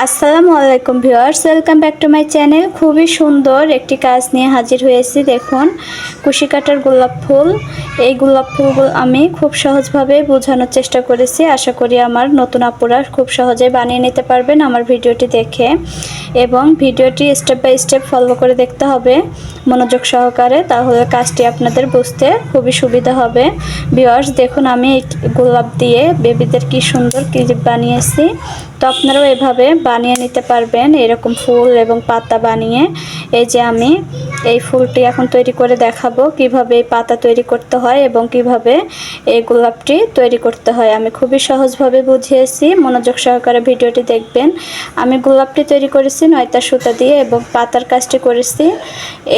আসসালামু আলাইকুম viewers, welcome back to my channel. খুবই সুন্দর একটি কাজ নিয়ে হাজির হয়েছি। দেখুন, কুশি কাটার গোলাপ ফুল। এই গোলাপ ফুলগুলো আমি খুব সহজভাবে বোঝানোর চেষ্টা করেছি। আশা করি আমার নতুন আপুরা খুব সহজে বানিয়ে নিতে পারবেন আমার ভিডিওটি দেখে, এবং ভিডিওটি স্টেপ বাই স্টেপ ফলো করে দেখতে হবে মনোযোগ সহকারে, তাহলে কাজটি আপনাদের বুঝতে খুবই সুবিধা হবে। ভিউয়ার্স দেখুন, আমি এই গোলাপ দিয়ে বেবিদের কি সুন্দর ক্লিপ বানিয়েছি। তো আপনারাও এভাবে বানিয়ে নিতে পারবেন, এরকম ফুল এবং পাতা বানিয়ে। এই যে আমি এই ফুলটি এখন তৈরি করে দেখাবো কিভাবে এই পাতা তৈরি করতে হয় এবং কিভাবে এই গোলাপটি তৈরি করতে হয়। আমি খুবই সহজভাবে বুঝিয়েছি, মনোযোগ সহকারে ভিডিওটি দেখবেন। আমি গোলাপটি তৈরি করেছি নয়তা সুতা দিয়ে এবং পাতার কাজটি করেছি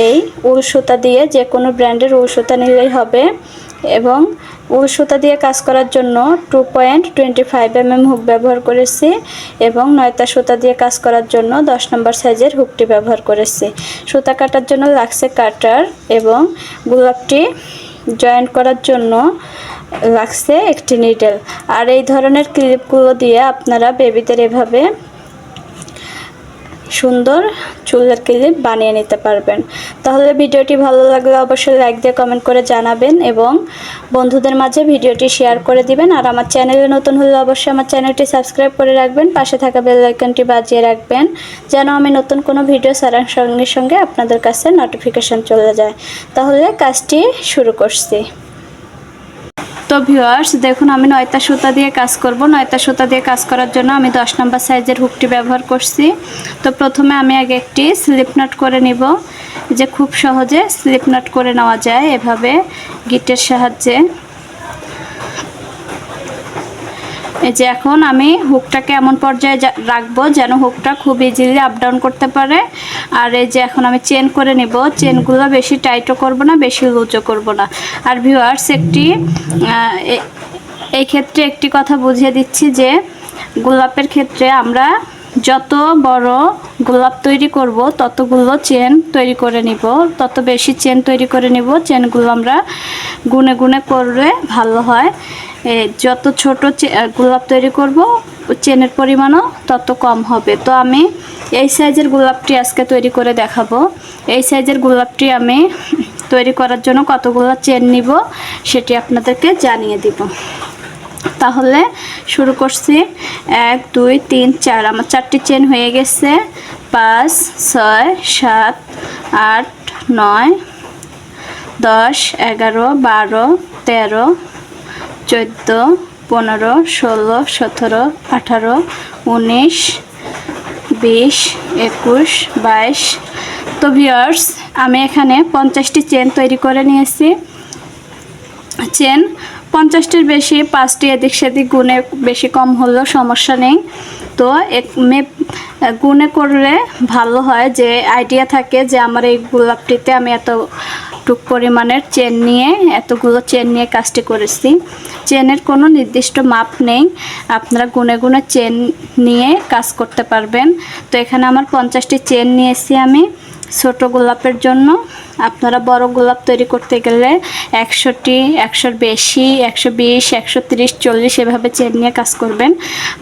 এই উল সুতা দিয়ে। যে কোনো ব্র্যান্ডের উল সুতা নিলেই হবে। এবং উল সুতা দিয়ে কাজ করার জন্য 2.25 mm হুক ব্যবহার করেছি এবং নয়তা সুতা দিয়ে কাজ করার জন্য 10 নম্বর সাইজের হুকটি ব্যবহার করেছি। সুতা কাটার জন্য লাগছে কাটার, এবং গোলাপটি জয়েন্ট করার জন্য লাগছে একটি নিডেল। আর এই ধরনের ক্লিপগুলো দিয়ে আপনারা বেবিদের এভাবে সুন্দর চুলের ক্লিপ বানিয়ে নিতে পারবেন। তাহলে ভিডিওটি ভালো লাগলে অবশ্যই লাইক দিয়ে কমেন্ট করে জানাবেন এবং বন্ধুদের মাঝে ভিডিওটি শেয়ার করে দিবেন। আর আমার চ্যানেলে নতুন হলে অবশ্যই আমার চ্যানেলটি সাবস্ক্রাইব করে রাখবেন, পাশে থাকা বেল আইকনটি বাজিয়ে রাখবেন যেন আমি নতুন কোনো ভিডিও ছাড়ার সঙ্গে সঙ্গে আপনাদের কাছে নোটিফিকেশন চলে যায়। তাহলে কাজটি শুরু করছি। তো ভিউয়ার্স দেখুন, আমি নয়তা সুতা দিয়ে কাজ করব। নয়তা সুতা দিয়ে কাজ করার জন্য আমি 10 নম্বর সাইজের হুকটি ব্যবহার করছি। তো প্রথমে আমি আগে একটি স্লিপ নট করে নিব, যে খুব সহজে স্লিপ নট করে নেওয়া যায় এভাবে গিটের সাহায্যে। এই যে এখন আমি হুকটাকে এমন পর্যায়ে রাখবো যেন হুকটা খুব ইজিলি আপ ডাউন করতে পারে। আর এই যে এখন আমি চেন করে নিব। চেনগুলো বেশি টাইটও করব না, বেশি লুজও করব না। আর ভিউয়ার্স এই ক্ষেত্রে একটি কথা বুঝিয়ে দিচ্ছি যে গোলাপের ক্ষেত্রে আমরা যত বড় গোলাপ তৈরি করব ততগুলো চেন তৈরি করে নিব, তত বেশি চেন তৈরি করে নিব। চেনগুলো আমরা গুনে গুনে করলে ভালো হয়। যত ছোট গোলাপ তৈরি করব চেনের পরিমাণও তত কম হবে। তো আমি এই সাইজের গোলাপটি আজকে তৈরি করে দেখাবো। এই সাইজের গোলাপটি আমি তৈরি করার জন্য কতগুলো চেন নিব সেটি আপনাদেরকে জানিয়ে দিব। তাহলে শুরু করছি। 1 2 3 4, আমার 4টি চেন হয়ে গেছে। 5 6 7 8 9 10 11 12 13 14 15 16 17 18 19 20 21 22। তো ভিউয়ার্স আমি এখানে 50টি চেন তৈরি করে নিয়েছি। চেন 50টির বেশি, 5টি এদিক সেদিক গুনে বেশি কম হলেও সমস্যা নেই। তো গুনে করলে ভালো হয়, যে আইডিয়া থাকে যে আমার এই গোলাপটিতে আমি এতটুক পরিমাণের চেন নিয়ে এতগুলো চেন নিয়ে কাজটি করেছি। চেনের কোনো নির্দিষ্ট মাপ নেই, আপনারা গুনে গুনে চেন নিয়ে কাজ করতে পারবেন। তো এখানে আমার 50টি চেন নিয়েছি আমি ছোট গোলাপের জন্য। আপনারা বড় গোলাপ তৈরি করতে গেলে 100টি, 100-র বেশি, 120, 130, 40 এভাবে চেন নিয়ে কাজ করবেন।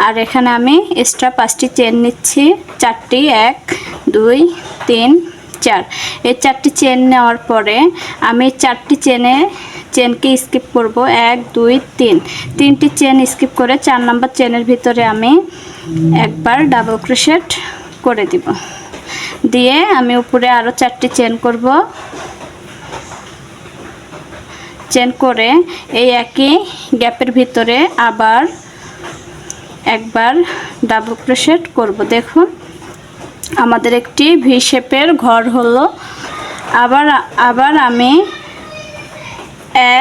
আর এখানে আমি এক্সট্রা 5টি চেন নিচ্ছি। 4টি, 1 2 3 4। এই 4টি চেন নেওয়ার পরে আমি 4টি চেনকে স্কিপ করব। 1 2 3, 3টি চেন স্কিপ করে 4 নম্বর চেনের ভিতরে আমি একবার ডাবল ক্রোশেট করে দিব। দিয়ে আমি উপরে আরও 4টি চেন করব। চেন করে এই একই গ্যাপের ভিতরে আবার একবার ডাবল ক্রোশেট করব। দেখুন আমাদের একটি ভি শেপের ঘর হলো। আবার আমি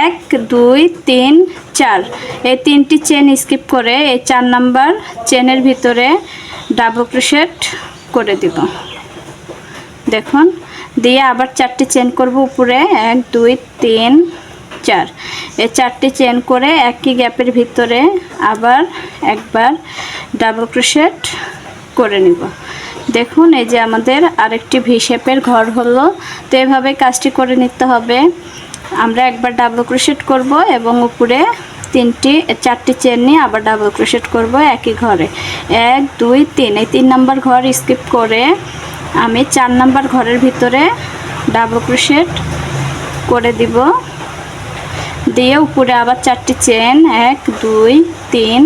1 2 3 4, এই 3টি চেন স্কিপ করে এই 4 নাম্বার চেনের ভিতরে ডাবল ক্রোশেট করে দিব। দেখুন, দিয়ে আবার 4টি চেন করব উপরে। 1 2 3 4, এই 4টি চেন করে একই গ্যাপের ভিতরে আবার একবার ডাবল ক্রোশেট করে নিব। দেখুন এই যে আমাদের আরেকটি ভি শেপের ঘর হলো। তো এভাবে কাজটি করে নিতে হবে। আমরা একবার ডাবল ক্রোশেট করব এবং উপরে চারটি চেন নিয়ে আবার ডাবল ক্রোশেট করব একই ঘরে। 1 2 3, এই 3 নাম্বার ঘর স্কিপ করে আমি 4 নাম্বার ঘরের ভিতরে ডাবল ক্রোশেট করে দিব, দিয়ে উপরে আবার 4টি চেন 1 2 3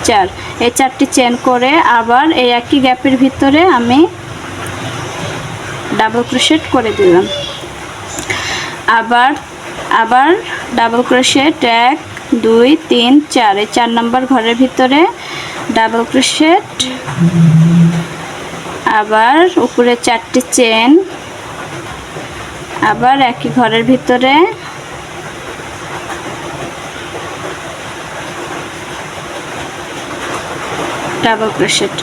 4, এই 4টি চেন করে আবার এই একই গ্যাপের ভিতরে আমি ডাবল ক্রোশেট করে দিলাম। আবার ডাবল ক্রোশেট 1 2 3 4, এই 4 নাম্বার ঘরের ভিতরে ডাবল ক্রোশেট, আবার উপরে 4টি চেন, আবার একই ঘরের ভিতরে ডাবল ক্রোশেট।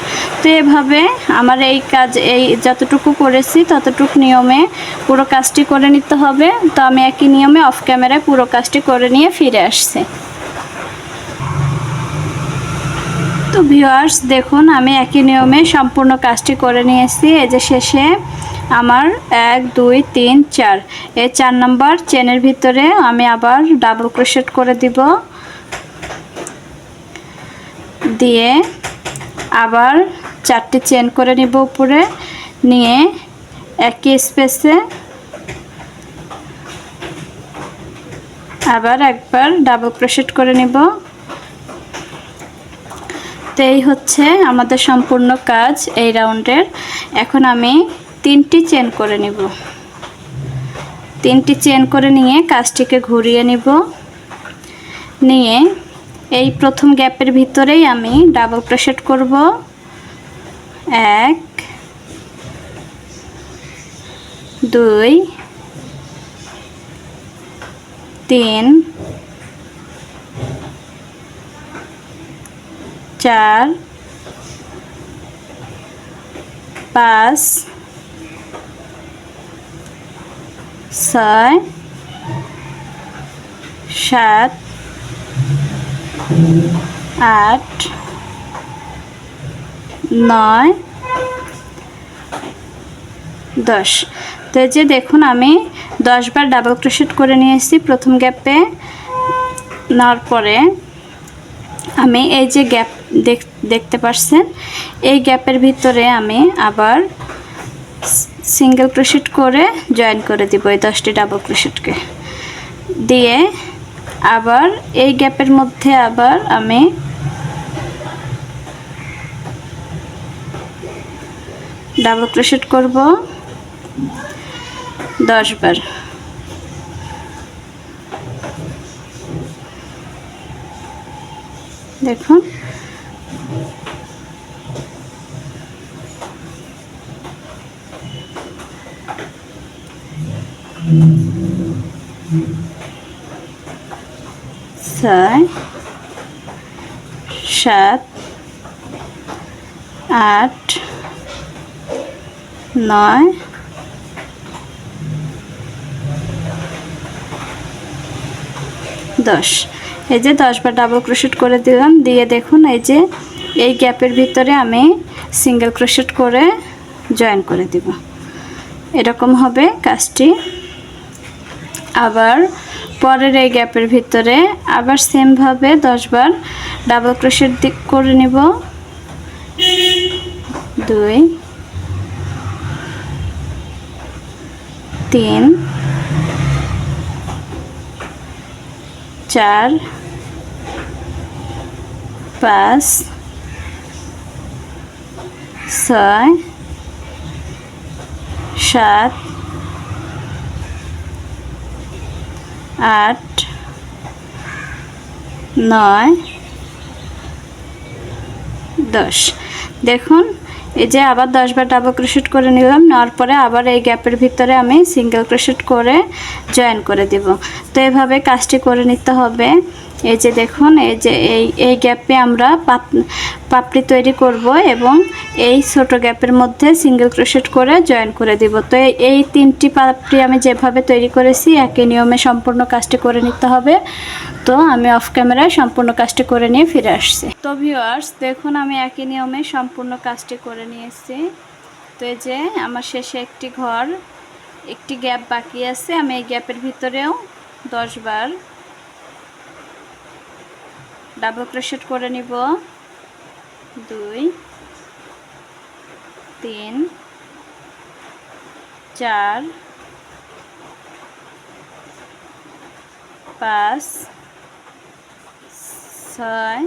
তো এভাবে আমার এই কাজ, এই যতটুকু করেছি ততটুকু নিয়মে পুরো কাজটি করে নিতে হবে। তো আমি একই নিয়মে অফ ক্যামেরায় পুরো কাজটি করে নিয়ে ফিরে আসছি। তো ভিউয়ার্স দেখুন, আমি একই নিয়মে সম্পূর্ণ কাজটি করে নিয়েছি। এই যে শেষে আমার 1 2 3 4, এই 4 নাম্বার চেনের ভিতরে আমি আবার ডাবল ক্রোশেট করে দিব, দিয়ে আবার 4টি চেন করে নিব উপরে, নিয়ে একই স্পেসে আবার একবার ডাবল ক্রোশেট করে নিব। তো এই হচ্ছে আমাদের সম্পূর্ণ কাজ এই রাউন্ডের। এখন আমি 3টি চেন করে নিব, 3টি চেন করে নিয়ে কাজটিকে ঘুরিয়ে নিব, নিয়ে এই প্রথম গ্যাপের ভিতরেই আমি ডাবল ক্রোশেট করব। 1 2 3 4 5 6 7 8 9 10। তো এই যে দেখুন, আমি 10 বার ডাবল ক্রোশেট করে নিয়েছি প্রথম গ্যাপে। নেওয়ার পরে আমি এই যে গ্যাপ দেখতে পাচ্ছেন, এই গ্যাপের ভিতরে আমি আবার সিঙ্গেল ক্রোশেট করে জয়েন করে দিব এই 10টি ডাবল ক্রোশেটকে, দিয়ে আবার এই গ্যাপের মধ্যে আবার আমি ডাবল ক্রোশেট করব 10 বার। দেখুন, ছয় 7 8 9 10। এই যে 10 বার ডাবল ক্রোশেট করে দিলাম, দিয়ে দেখুন এই যে এই গ্যাপের ভিতরে আমি সিঙ্গেল ক্রোশেট করে জয়েন করে দিব। এরকম হবে কাজটি। আবার পরের এই গ্যাপের ভিতরে আবার সেম ভাবে 10 বার ডাবল ক্রোশেট করে নিব। 2 3 4 5 6 7 8 9 10। দেখুন, এই যে আবার 10 বার ডাবল ক্রোশেট করে নিলাম। নেওয়ার পরে আবার এই গ্যাপের ভিতরে আমি সিঙ্গেল ক্রোশেট করে জয়েন করে দিব। তো এভাবে কাজটি করে নিতে হবে। এই যে দেখুন, এই যে এই গ্যাপে আমরা পাপড়ি তৈরি করব এবং এই ছোট গ্যাপের মধ্যে সিঙ্গেল ক্রোশেট করে জয়েন করে দিব। তো এই 3টি পাপড়ি আমি যেভাবে তৈরি করেছি একই নিয়মে সম্পূর্ণ কাজটি করে নিতে হবে। তো আমি অফ ক্যামেরায় সম্পূর্ণ কাজটি করে নিয়ে ফিরে আসছি। তো ভিউয়ার্স দেখুন, আমি একই নিয়মে সম্পূর্ণ কাজটি করে নিয়েছি। তো এই যে আমার শেষে একটি গ্যাপ বাকি আছে, আমি এই গ্যাপের ভিতরেও 10 বার ডাবল ক্রোশেট করে নিব 2 3 4 5 6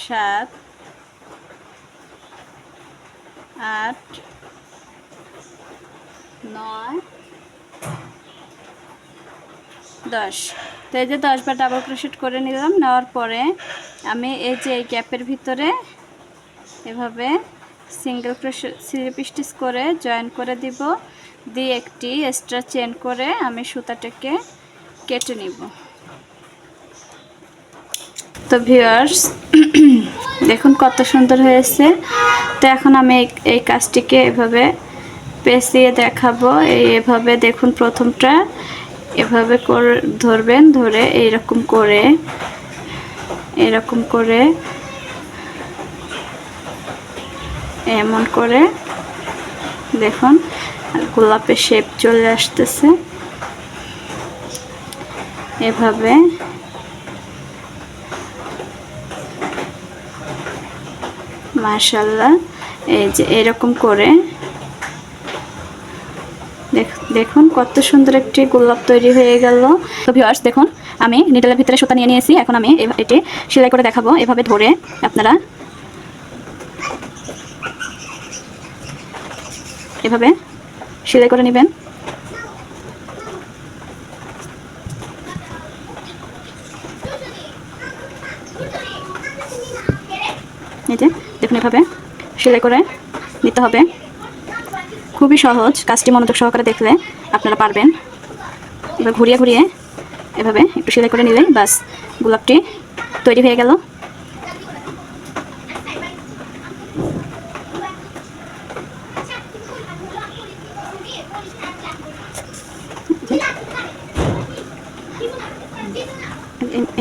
7 8 9 10। তো এই যে 10 বার ডাবল ক্রোশেট করে নিলাম। নেওয়ার পরে আমি এই যে এই গ্যাপের ভিতরে এভাবে সিঙ্গেল ক্রোশেট স্লিপ স্টিচ করে জয়েন করে দিব, দিয়ে একটি এক্সট্রা চেন করে আমি সুতাটাকে কেটে নিব। তো ভিউয়ার্স দেখুন কত সুন্দর হয়েছে। তো এখন আমি এই কাজটিকে এভাবে পেঁচিয়ে দেখাবো। এভাবে দেখুন, প্রথমটা এভাবে করে ধরবেন, ধরে এরকম করে এমন করে দেখুন গোলাপের শেপ চলে আসতেছে। এভাবে মাশাআল্লাহ, এই যে এরকম করে দেখুন কত সুন্দর একটি গোলাপ তৈরি হয়ে গেল। তো ভিউয়ার্স দেখুন, আমি নিডলের ভিতরে সুতা নিয়ে নিয়েছি। এখন আমি এটি সেলাই করে দেখাবো। এভাবে ধরে আপনারা এভাবে সেলাই করে নেবেন। এই যে দেখুন, এভাবে সেলাই করে নিতে হবে। খুবই সহজ, কাজটি মনোযোগ সহকারে দেখলে আপনারা পারবেন। এবার ঘুরিয়ে ঘুরিয়ে এভাবে একটু সেলাই করে নিলেই বাস গোলাপটি তৈরি হয়ে গেল।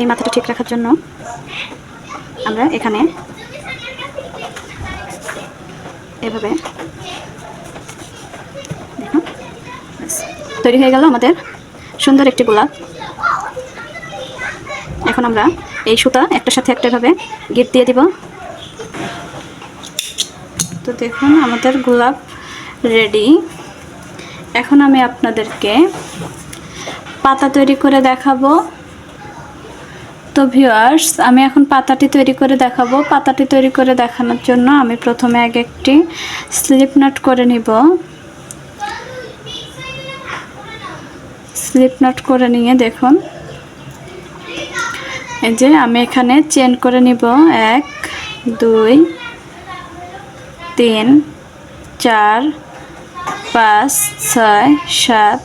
এই মাথাটা ঠিক রাখার জন্য আমরা এখানে এভাবে দেখুন তৈরি হয়ে গেল আমাদের সুন্দর একটি গোলাপ। এখন আমরা এই সুতা একটার সাথে একটা এভাবে গিট দিয়ে দিব। তো দেখুন আমাদের গোলাপ রেডি। এখন আমি আপনাদেরকে পাতা তৈরি করে দেখাবো। তো ভিউয়ার্স, আমি এখন পাতাটি তৈরি করে দেখাবো। পাতাটি তৈরি করে দেখানোর জন্য আমি প্রথমে আগে একটি স্লিপ নট করে নিব। স্লিপ নট করে নিয়ে দেখুন, এই যে আমি এখানে চেন করে নিব 1 2 3 4 5 6 7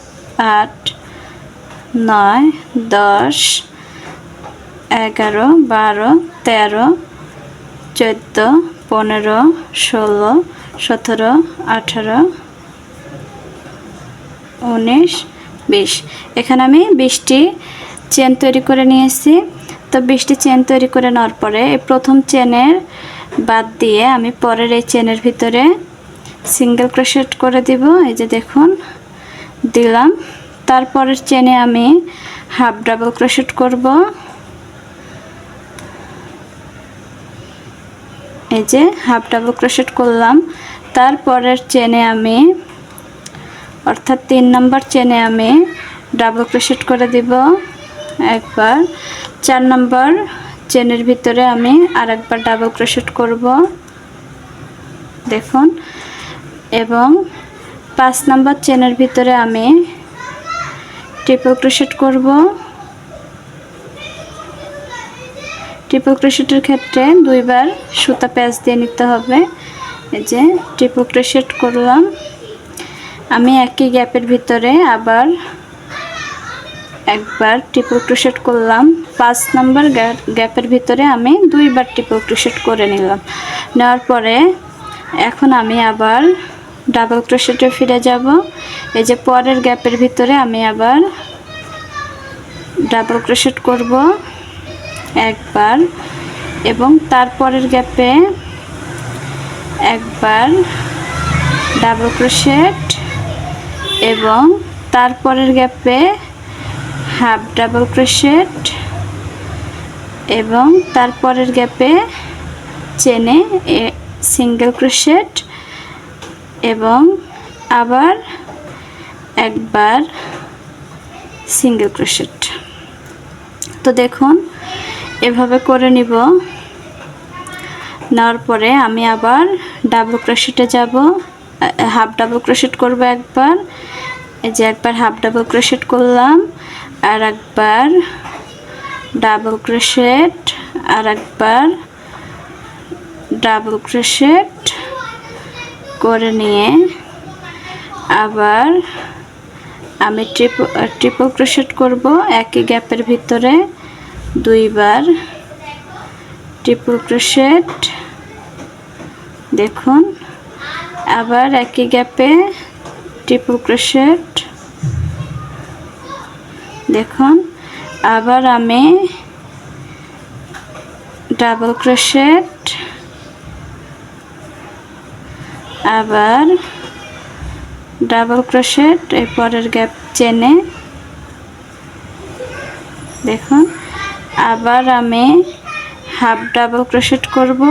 8 9 10 11 12 13 14 15 16 17 18 19 20। এখানে আমি 20টি চেন তৈরি করে নিয়েছি। তো 20টি চেন তৈরি করে নেওয়ার পরে এই প্রথম চেনের বাদ দিয়ে আমি পরের এই চেনের ভিতরে সিঙ্গেল ক্রোশেট করে দিব। এই যে দেখুন দিলাম। তারপরের চেনে আমি হাফ ডাবল ক্রোশেট করব। এই যে হাফ ডাবল ক্রোশেট করলাম। তারপরের চেনে আমি অর্থাৎ 3 নম্বর চেনে আমি ডাবল ক্রোশেট করে দিব একবার। 4 নম্বর চেনের ভিতরে আমি আরেকবার ডাবল ক্রোশেট করব দেখুন, এবং 5 নম্বর চেনের ভিতরে আমি ট্রিপল ক্রোশেট করব। ট্রিপল ক্রোশেটের ক্ষেত্রে 2 বার সুতা প্যাচ দিয়ে নিতে হবে। এই যে ট্রিপল ক্রোশেট করলাম। আমি একই গ্যাপের ভিতরে আবার একবার ট্রিপল ক্রোশেট করলাম। 5 নম্বর গ্যাপের ভিতরে আমি 2 বার ট্রিপল ক্রোশেট করে নিলাম। নেওয়ার পরে এখন আমি আবার ডাবল ক্রোশেটে ফিরে যাব। এই যে পরের গ্যাপের ভিতরে আমি আবার ডাবল ক্রোশেট করব একবার, এবং তারপরের গ্যাপে একবার ডাবল ক্রোশেট এবং তারপরের গ্যাপে হাফ ডাবল ক্রোশেট এবং তারপরের গ্যাপে চেনে সিঙ্গেল ক্রোশেট এবং আবার একবার সিঙ্গেল ক্রোশেট। তো দেখুন এভাবে করে নিব। নেওয়ার পরে আমি আবার ডাবল ক্রোশেটে যাব, হাফ ডাবল ক্রোশেট করব একবার, এই যে একবার হাফ ডাবল ক্রোশেট করলাম, আর একবার ডাবল ক্রোশেট, আর একবার ডাবল ক্রোশেট করে নিয়ে আবার আমি ট্রিপল ক্রোশেট করব একই গ্যাপের ভিতরে দুইবার ট্রিপল ক্রোশেট। দেখুন আবার একই গ্যাপে ট্রিপল ক্রোশেট। দেখুন আবার আমি ডাবল ক্রোশেট, আবার ডাবল ক্রোশেট, এই পরের গ্যাপ চেনে দেখুন আবার আমি হাফ ডাবল ক্রোশেট করব,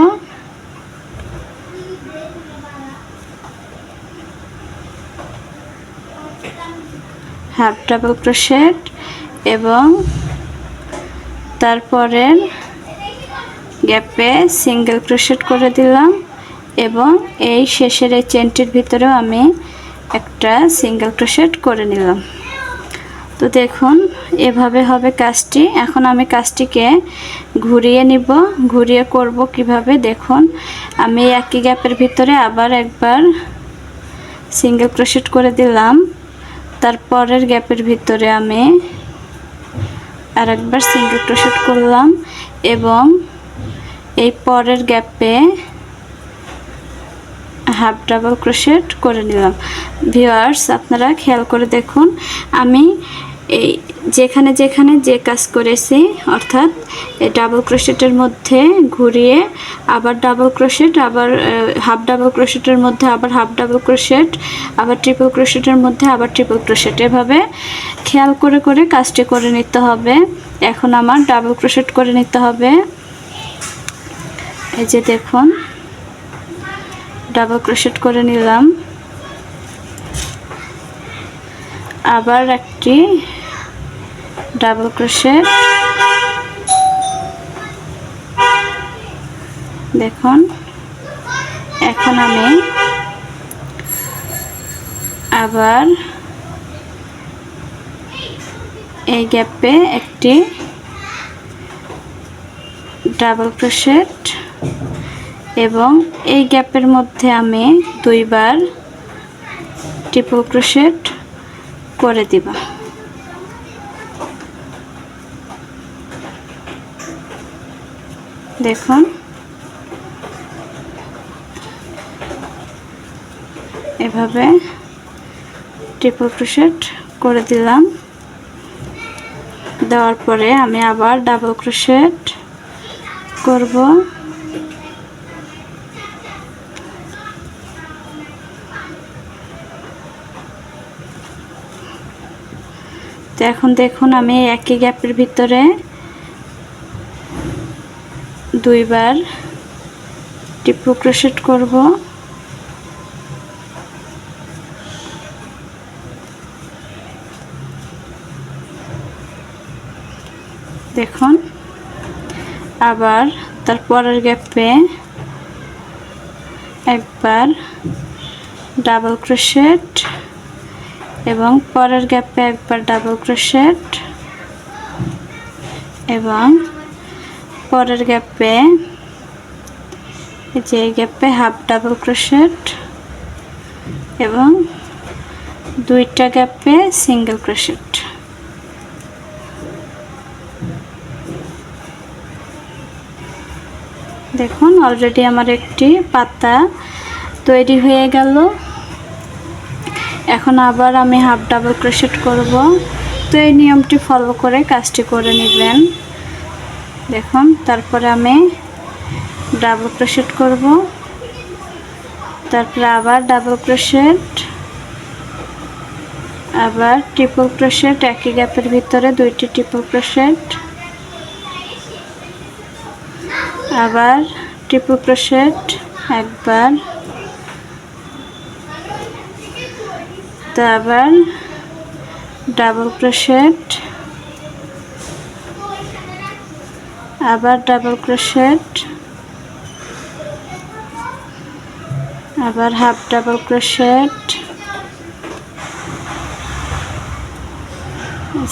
হাফ ডাবল ক্রোশেট এবং তারপরের গ্যাপে সিঙ্গেল ক্রোশেট করে দিলাম এবং এই শেষের এই চেনটির ভিতরেও আমি একটা সিঙ্গেল ক্রোশেট করে নিলাম। তো দেখুন এভাবে হবে কাজটি। এখন আমি কাজটিকে ঘুরিয়ে নিব। ঘুরিয়ে করব কিভাবে দেখুন, আমি একই গ্যাপের ভিতরে আবার একবার সিঙ্গেল ক্রোশেট করে দিলাম, তারপরের গ্যাপের ভিতরে আমি আর একবার সিঙ্গেল ক্রোশেট করলাম এবং এই পরের গ্যাপে হাফ ডাবল ক্রোশেট করে নিলাম। ভিউয়ার্স আপনারা খেয়াল করে দেখুন, আমি এই যেখানে যেখানে যে কাজ করেছি অর্থাৎ এই ডাবল ক্রোশেটের মধ্যে ঘুরিয়ে আবার ডাবল ক্রোশেট, আবার হাফ ডাবল ক্রোশেটের মধ্যে আবার হাফ ডাবল ক্রোশেট, আবার ট্রিপল ক্রোশেটের মধ্যে আবার ট্রিপল ক্রোশেট, এভাবে খেয়াল করে করে কাজটি করে নিতে হবে। এখন আমার ডাবল ক্রোশেট করে নিতে হবে। এই যে দেখুন ডাবল ক্রোশেট করে নিলাম, আবার একটি ডাবল ক্রোশেট, দেখুন এখন আমি আবার এই গ্যাপে একটি ডাবল ক্রোশেট এবং এই গ্যাপের মধ্যে আমি দুইবার ট্রিপল ক্রোশেট করে দিব। দেখুন এভাবে ট্রিপল ক্রোশেট করে দিলাম। দেওয়ার পরে আমি আবার ডাবল ক্রোশেট করব, তো এখন দেখুন আমি একই গ্যাপের ভিতরে দুইবার ট্রিপল ক্রোশেট করব, দেখুন আবার তারপরের গ্যাপে একবার ডাবল ক্রোশেট এবং পরের গ্যাপে একবার ডাবল ক্রোশেট এবং পরের গ্যাপে যে গ্যাপে হাফ ডাবল ক্রোশেট এবং দুইটা গ্যাপে সিঙ্গেল ক্রোশেট। দেখুন অলরেডি আমার একটি পাতা তৈরি হয়ে গেল। এখন আবার আমি হাফ ডাবল ক্রোশেট করব। তো এই নিয়মটি ফলো করে কাজটি করে নেবেন। দেখুন তারপরে আমি ডাবল ক্রোশেট করব তারপরে আবার ডাবল ক্রোশেট, আবার ট্রিপল ক্রোশেট, একই গ্যাপের ভিতরে 2টি ট্রিপল ক্রোশেট, আবার ট্রিপল ক্রোশেট একবার, তো আবার ডাবল ক্রোশেট, আবার ডাবল ক্রোশেট, আবার half double crochet,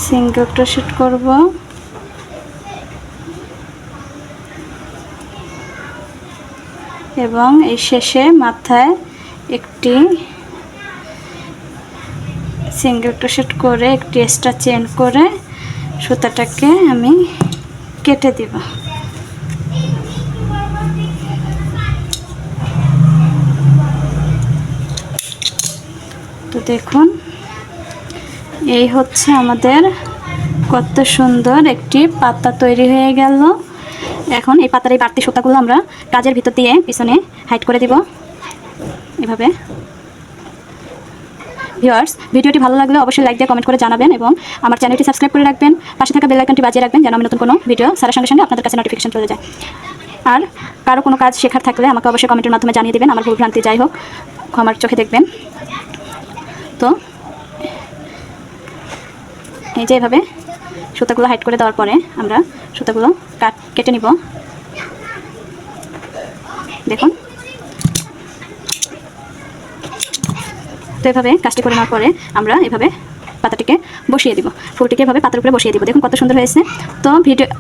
single crochet করব, এবং এই শেষে মাথায় একটি সিঙ্গেল ক্রোশেট করে একটি এক্সট্রা চেন করে সুতাটাকে আমি কেটে দিব। তো দেখুন, এই হচ্ছে আমাদের কত সুন্দর একটি পাতা তৈরি হয়ে গেল। এখন এই পাতার এই বাড়তি সুতাগুলো আমরা কাজের ভিতর দিয়ে পিছনে হাইড করে দিব এভাবে। ভিউয়ার্স, ভিডিওটি ভালো লাগলে অবশ্যই লাইক দিয়ে কমেন্ট করে জানাবেন এবং আমার চ্যানেলটি সাবস্ক্রাইব করে রাখবেন, পাশে থাকা বেল আইকনটি বাজিয়ে রাখবেন যেন আমি নতুন কোনো ভিডিও ছাড়ার সঙ্গে সঙ্গে আপনাদের কাছে নোটিফিকেশন চলে যায়। আর কারো কোনো কাজ শেখার থাকলে আমাকে অবশ্যই কমেন্টের মাধ্যমে জানিয়ে দেবেন, আমার ভুলভ্রান্তি যাই হোক আমার চোখে দেখবেন। তো এই যে এভাবে সুতাগুলো হাইড করে দেওয়ার পরে আমরা সুতাগুলো কেটে নিব। দেখুন, তো এভাবে কাজটি করে নেওয়ার পরে আমরা এভাবে পাতাটিকে বসিয়ে দিব, ফুলটিকে এভাবে পাতার উপরে বসিয়ে দিব। দেখুন কত সুন্দর হয়েছে। তো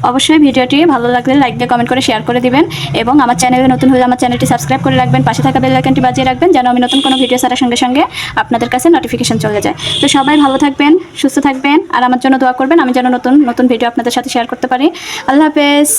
অবশ্যই ভিডিওটি ভালো লাগলে লাইক দিয়ে কমেন্ট করে শেয়ার করে দিবেন এবং আমার চ্যানেলে নতুন হলে আমার চ্যানেলটি সাবস্ক্রাইব করে রাখবেন, পাশে থাকা বেল আইকনটি বাজিয়ে রাখবেন যেন আমি নতুন কোনো ভিডিও ছাড়ার সঙ্গে সঙ্গে আপনাদের কাছে নোটিফিকেশন চলে যায়। তো সবাই ভালো থাকবেন, সুস্থ থাকবেন আর আমার জন্য দোয়া করবেন, আমি যেন নতুন নতুন ভিডিও আপনাদের সাথে শেয়ার করতে পারি। আল্লাহ হাফেজ।